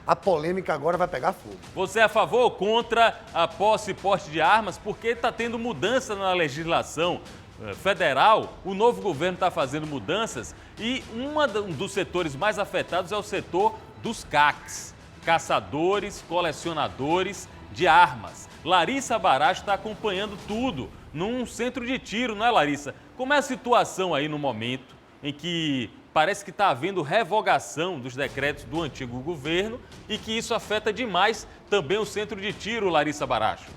a polêmica agora vai pegar fogo. Você é a favor ou contra a posse e porte de armas? Porque está tendo mudança na legislação federal, o novo governo está fazendo mudanças e um dos setores mais afetados é o setor dos CACs, caçadores, colecionadores de armas. Larissa Baracho está acompanhando tudo num centro de tiro, não é, Larissa? Como é a situação aí no momento em que parece que está havendo revogação dos decretos do antigo governo e que isso afeta demais também o centro de tiro, Larissa Baracho?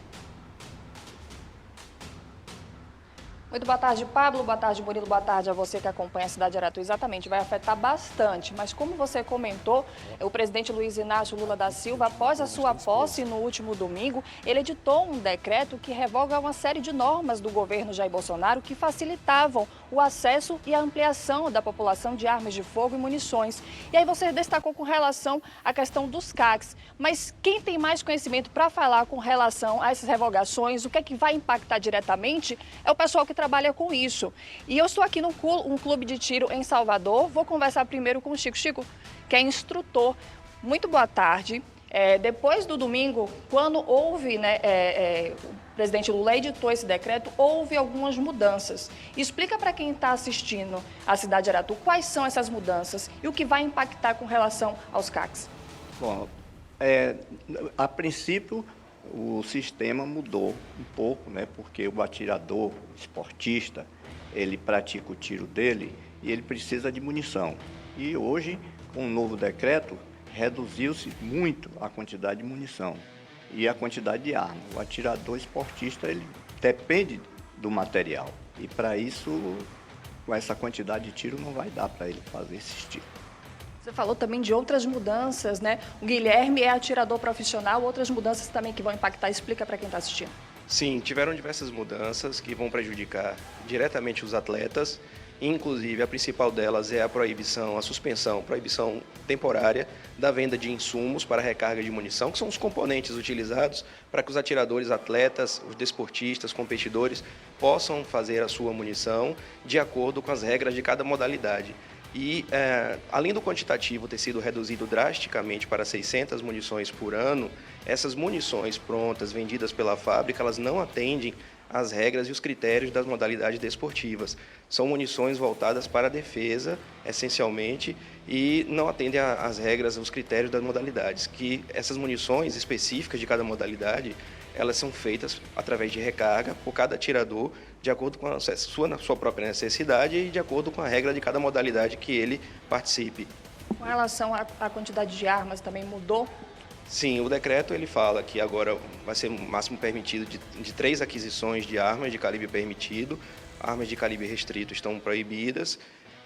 Muito boa tarde, Pablo. Boa tarde, Murilo. Boa tarde a você que acompanha a Cidade Aratu. Exatamente, vai afetar bastante. Mas como você comentou, o presidente Luiz Inácio Lula da Silva, após a sua posse no último domingo, ele editou um decreto que revoga uma série de normas do governo Jair Bolsonaro que facilitavam o acesso e a ampliação da população de armas de fogo e munições. E aí você destacou com relação à questão dos CACs. Mas quem tem mais conhecimento para falar com relação a essas revogações, o que é que vai impactar diretamente, é o pessoal que trabalha com isso. E eu estou aqui num clube de tiro em Salvador. Vou conversar primeiro com o Chico. Chico, que é instrutor. Muito boa tarde. Depois do domingo, quando houve, o presidente Lula editou esse decreto, houve algumas mudanças. Explica para quem está assistindo a Cidade Aratu quais são essas mudanças e o que vai impactar com relação aos CACs. Bom, a princípio, o sistema mudou um pouco, né? Porque o atirador, o esportista, ele pratica o tiro dele e ele precisa de munição. E hoje, com o novo decreto, reduziu-se muito a quantidade de munição e a quantidade de arma. O atirador esportista, ele depende do material. E para isso, com essa quantidade de tiro, não vai dar para ele fazer esse tiro. Você falou também de outras mudanças, né? O Guilherme é atirador profissional, outras mudanças também que vão impactar. Explica para quem está assistindo. Sim, tiveram diversas mudanças que vão prejudicar diretamente os atletas. Inclusive, a principal delas é a suspensão, proibição temporária da venda de insumos para recarga de munição, que são os componentes utilizados para que os atiradores, atletas, os desportistas, competidores possam fazer a sua munição de acordo com as regras de cada modalidade. E, além do quantitativo ter sido reduzido drasticamente para 600 munições por ano, essas munições prontas, vendidas pela fábrica, elas não atendem às regras e os critérios das modalidades desportivas. São munições voltadas para a defesa, essencialmente, e não atendem às regras, aos critérios das modalidades, que essas munições específicas de cada modalidade, elas são feitas através de recarga por cada atirador, de acordo com a sua própria necessidade e de acordo com a regra de cada modalidade que ele participe. Com relação à quantidade de armas, também mudou? Sim, o decreto ele fala que agora vai ser o máximo permitido de 3 aquisições de armas de calibre permitido, armas de calibre restrito estão proibidas,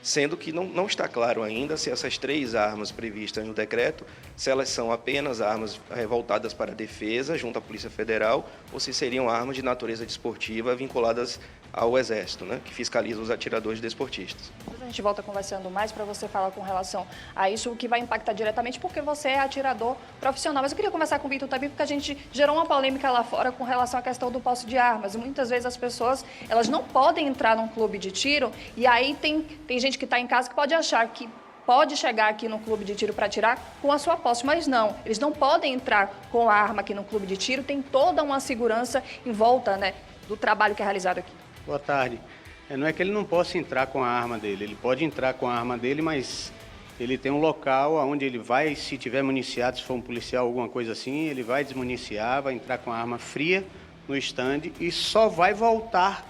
sendo que não está claro ainda se essas 3 armas previstas no decreto, se elas são apenas armas voltadas para a defesa junto à Polícia Federal ou se seriam armas de natureza desportiva vinculadas ao Exército, né, que fiscaliza os atiradores desportistas. Depois a gente volta conversando mais para você falar com relação a isso, o que vai impactar diretamente, porque você é atirador profissional. Mas eu queria conversar com o Vitor também, porque a gente gerou uma polêmica lá fora com relação à questão do posse de armas. E muitas vezes as pessoas, elas não podem entrar num clube de tiro, e aí tem gente que está em casa que pode achar que pode chegar aqui no clube de tiro para atirar com a sua posse, mas não. Eles não podem entrar com a arma aqui no clube de tiro, tem toda uma segurança em volta, né, do trabalho que é realizado aqui. Boa tarde. Não é que ele não possa entrar com a arma dele, ele pode entrar com a arma dele, mas ele tem um local onde ele vai, se tiver municiado, se for um policial, alguma coisa assim, ele vai desmuniciar, vai entrar com a arma fria no estande e só vai voltar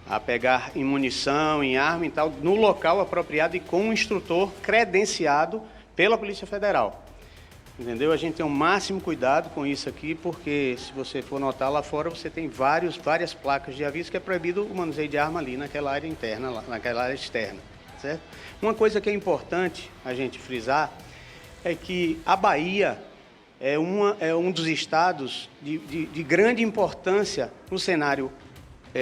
a pegar em munição, em arma e tal, no local apropriado e com um instrutor credenciado pela Polícia Federal. Entendeu? A gente tem o máximo cuidado com isso aqui, porque se você for notar lá fora, você tem várias placas de aviso que é proibido o manuseio de arma ali naquela área interna, naquela área externa, certo? Uma coisa que é importante a gente frisar é que a Bahia é um dos estados de grande importância no cenário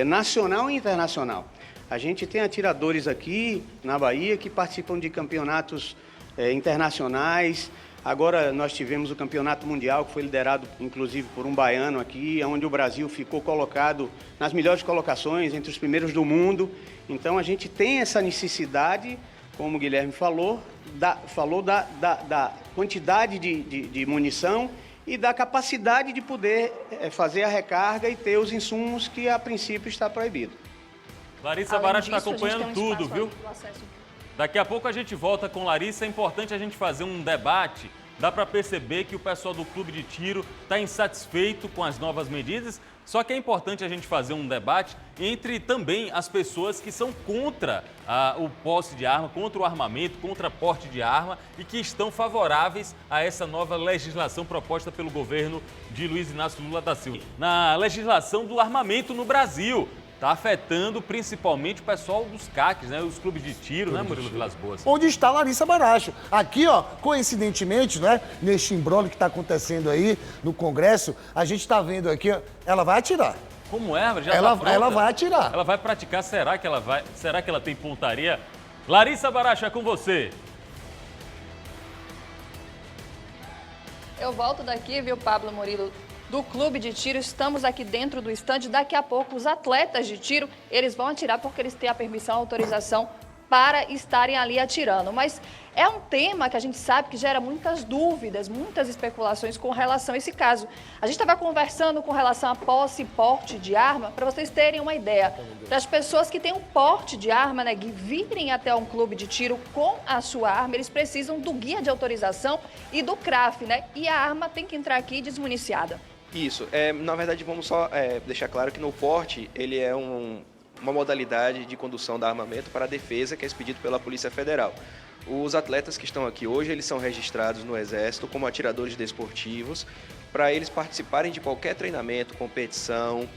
nacional e internacional. A gente tem atiradores aqui na Bahia que participam de campeonatos internacionais. Agora nós tivemos o campeonato mundial, que foi liderado inclusive por um baiano aqui, onde o Brasil ficou colocado nas melhores colocações, entre os primeiros do mundo. Então a gente tem essa necessidade como o Guilherme falou da quantidade de munição e da capacidade de poder fazer a recarga e ter os insumos que a princípio está proibido. Larissa Além Baracho está disso, a gente acompanhando tem um tudo, espaço viu? ali do acesso. Daqui a pouco a gente volta com Larissa. É importante a gente fazer um debate. Dá para perceber que o pessoal do clube de tiro está insatisfeito com as novas medidas. Só que é importante a gente fazer um debate entre também as pessoas que são contra o posse de arma, contra o armamento, contra porte de arma e que estão favoráveis a essa nova legislação proposta pelo governo de Luiz Inácio Lula da Silva. Na legislação do armamento no Brasil. Está afetando principalmente o pessoal dos CACs, né? Os clubes de tiro, né, Murilo Vilas Boas? Onde está Larissa Baracho. Aqui, ó, coincidentemente, né, neste imbróglio que está acontecendo aí no Congresso, a gente está vendo aqui, ó, ela vai atirar. Como é? Já Ela, tá pronta? ela vai atirar. Ela vai praticar, será que ela tem pontaria? Larissa Baracho, é com você. Eu volto daqui, viu, Pablo Murilo, do clube de tiro. Estamos aqui dentro do estande. Daqui a pouco, os atletas de tiro, eles vão atirar porque eles têm a permissão, a autorização para estarem ali atirando. Mas é um tema que a gente sabe que gera muitas dúvidas, muitas especulações com relação a esse caso. A gente estava conversando com relação a posse e porte de arma, para vocês terem uma ideia. Para as pessoas que têm um porte de arma, né, virem até um clube de tiro com a sua arma, eles precisam do guia de autorização e do CRAF, né? E a arma tem que entrar aqui desmuniciada. Isso. Na verdade, vamos só deixar claro que no porte, ele é uma modalidade de condução da armamento para a defesa que é expedido pela Polícia Federal. Os atletas que estão aqui hoje, eles são registrados no Exército como atiradores desportivos, para eles participarem de qualquer treinamento, competição,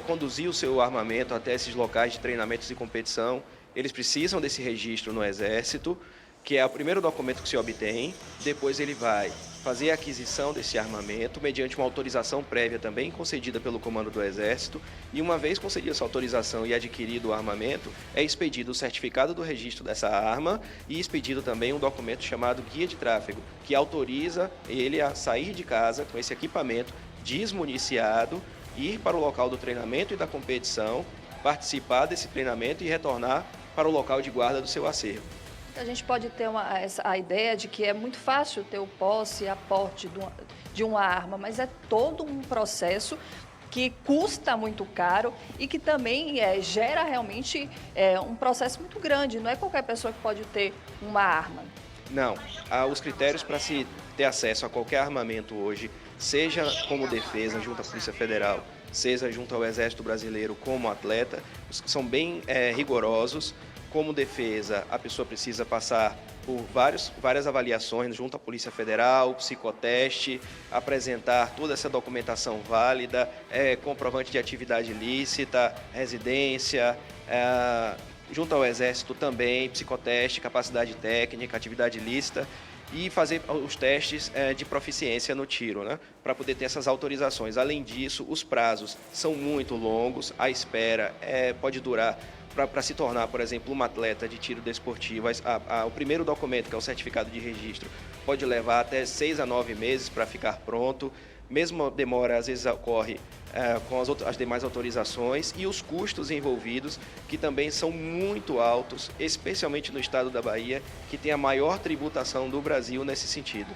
conduzir o seu armamento até esses locais de treinamentos e competição. Eles precisam desse registro no Exército, que é o primeiro documento que se obtém. Depois ele vai fazer a aquisição desse armamento mediante uma autorização prévia também concedida pelo Comando do Exército, e uma vez concedida essa autorização e adquirido o armamento, é expedido o certificado do registro dessa arma e expedido também um documento chamado Guia de Tráfego, que autoriza ele a sair de casa com esse equipamento desmuniciado, ir para o local do treinamento e da competição, participar desse treinamento e retornar para o local de guarda do seu acervo. A gente pode ter a ideia de que é muito fácil ter o posse e aporte de uma arma, mas é todo um processo que custa muito caro e que também gera realmente um processo muito grande. Não é qualquer pessoa que pode ter uma arma. Não. Os critérios para se ter acesso a qualquer armamento hoje, seja como defesa junto à Polícia Federal, seja junto ao Exército Brasileiro como atleta, são bem rigorosos. Como defesa, a pessoa precisa passar por várias avaliações junto à Polícia Federal, psicoteste, apresentar toda essa documentação válida, comprovante de atividade ilícita, residência, junto ao Exército também, psicoteste, capacidade técnica, atividade ilícita, e fazer os testes de proficiência no tiro, né, para poder ter essas autorizações. Além disso, os prazos são muito longos, a espera pode durar. Para se tornar, por exemplo, um atleta de tiro desportivo, o primeiro documento, que é o certificado de registro, pode levar até 6 a 9 meses para ficar pronto. Mesmo demora, às vezes, ocorre com as demais autorizações, e os custos envolvidos, que também são muito altos, especialmente no estado da Bahia, que tem a maior tributação do Brasil nesse sentido.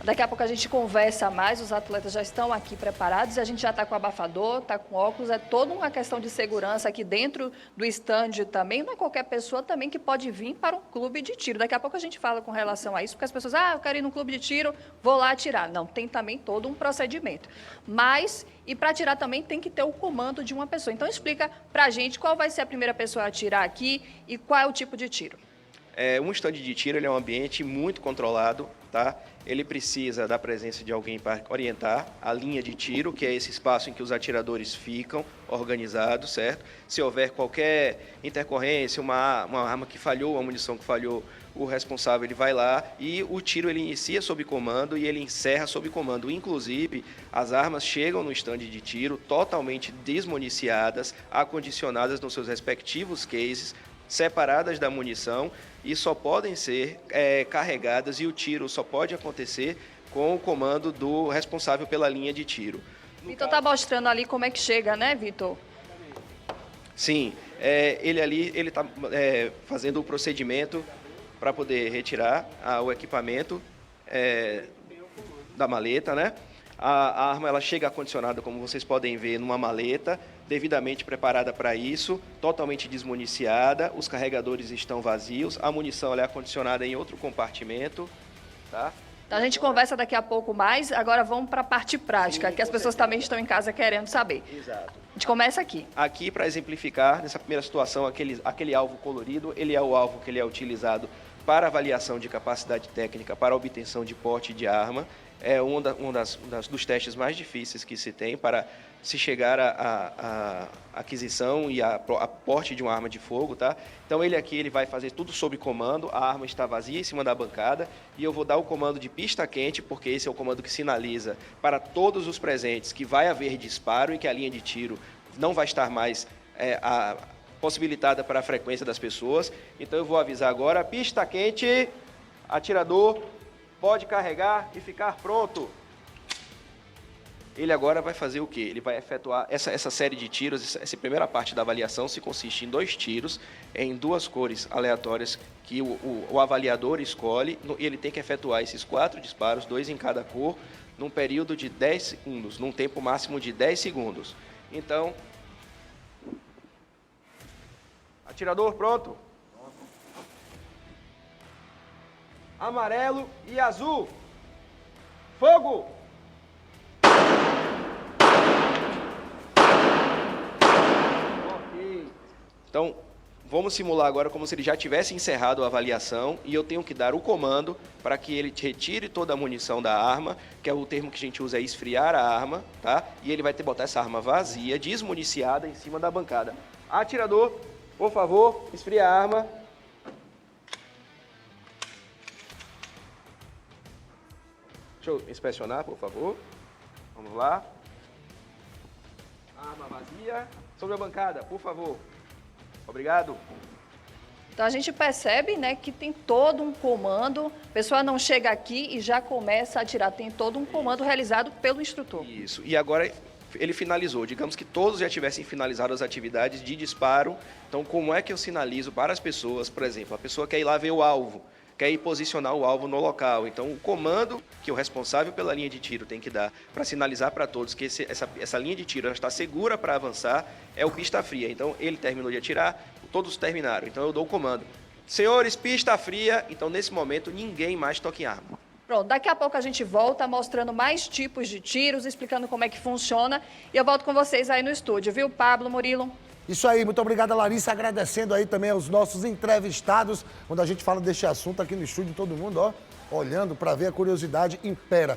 Daqui a pouco a gente conversa mais, os atletas já estão aqui preparados, a gente já está com abafador, está com óculos, é toda uma questão de segurança aqui dentro do estande também, não é qualquer pessoa também que pode vir para um clube de tiro. Daqui a pouco a gente fala com relação a isso, porque as pessoas, eu quero ir num clube de tiro, vou lá atirar. Não, tem também todo um procedimento. Mas, e para atirar também tem que ter o comando de uma pessoa. Então explica para a gente qual vai ser a primeira pessoa a atirar aqui e qual é o tipo de tiro. Um estande de tiro, ele é um ambiente muito controlado, tá? Ele precisa da presença de alguém para orientar a linha de tiro, que é esse espaço em que os atiradores ficam organizados, certo? Se houver qualquer intercorrência, uma arma que falhou, uma munição que falhou, o responsável ele vai lá e o tiro ele inicia sob comando e ele encerra sob comando. Inclusive, as armas chegam no estande de tiro totalmente desmuniciadas, acondicionadas nos seus respectivos cases, separadas da munição, e só podem ser carregadas, e o tiro só pode acontecer com o comando do responsável pela linha de tiro. Vitor está mostrando ali como é que chega, né, Vitor? Sim, ele ali, ele está fazendo o procedimento para poder retirar o equipamento da maleta, né? A arma ela chega acondicionada, como vocês podem ver, numa maleta, devidamente preparada para isso, totalmente desmuniciada, os carregadores estão vazios, a munição ela é acondicionada em outro compartimento, tá? Então a gente conversa daqui a pouco mais, agora vamos para a parte prática, que as pessoas também estão em casa querendo saber. Exato. A gente começa aqui. Aqui, para exemplificar, nessa primeira situação, aquele alvo colorido, ele é o alvo que ele é utilizado para avaliação de capacidade técnica, para obtenção de porte de arma. É dos testes mais difíceis que se tem para se chegar à aquisição e a porte de uma arma de fogo, tá? Então ele vai fazer tudo sob comando, a arma está vazia em cima da bancada e eu vou dar o comando de pista quente, porque esse é o comando que sinaliza para todos os presentes que vai haver disparo e que a linha de tiro não vai estar mais possibilitada para a frequência das pessoas. Então eu vou avisar agora, pista quente, atirador, pode carregar e ficar pronto. Ele agora vai fazer o quê? Ele vai efetuar essa série de tiros, essa primeira parte da avaliação se consiste em 2 tiros, em 2 cores aleatórias que o avaliador escolhe, e ele tem que efetuar esses 4 disparos, 2 em cada cor, num período de 10 segundos, num tempo máximo de 10 segundos. Então, atirador pronto. Amarelo e azul. Fogo! Ok. Então, vamos simular agora como se ele já tivesse encerrado a avaliação e eu tenho que dar o comando para que ele retire toda a munição da arma, que é o termo que a gente usa, é esfriar a arma, tá? E ele vai ter que botar essa arma vazia, desmuniciada, em cima da bancada. Atirador, por favor, esfria a arma. Deixa eu inspecionar, por favor. Vamos lá. Arma vazia. Sobre a bancada, por favor. Obrigado. Então a gente percebe, né, que tem todo um comando, a pessoa não chega aqui e já começa a atirar, tem todo um comando realizado pelo instrutor. Isso. E agora ele finalizou. Digamos que todos já tivessem finalizado as atividades de disparo. Então, como é que eu sinalizo para as pessoas, por exemplo, a pessoa quer ir lá ver o alvo, quer ir posicionar o alvo no local. Então, o comando que o responsável pela linha de tiro tem que dar para sinalizar para todos que essa linha de tiro já está segura para avançar é o pista fria. Então, ele terminou de atirar, todos terminaram. Então, eu dou o comando. Senhores, pista fria. Então, nesse momento, ninguém mais toca em arma. Pronto, daqui a pouco a gente volta mostrando mais tipos de tiros, explicando como é que funciona. E eu volto com vocês aí no estúdio, viu, Pablo, Murilo? Isso aí, muito obrigada, Larissa, agradecendo aí também aos nossos entrevistados, quando a gente fala deste assunto aqui no estúdio, todo mundo, ó, olhando para ver, a curiosidade impera.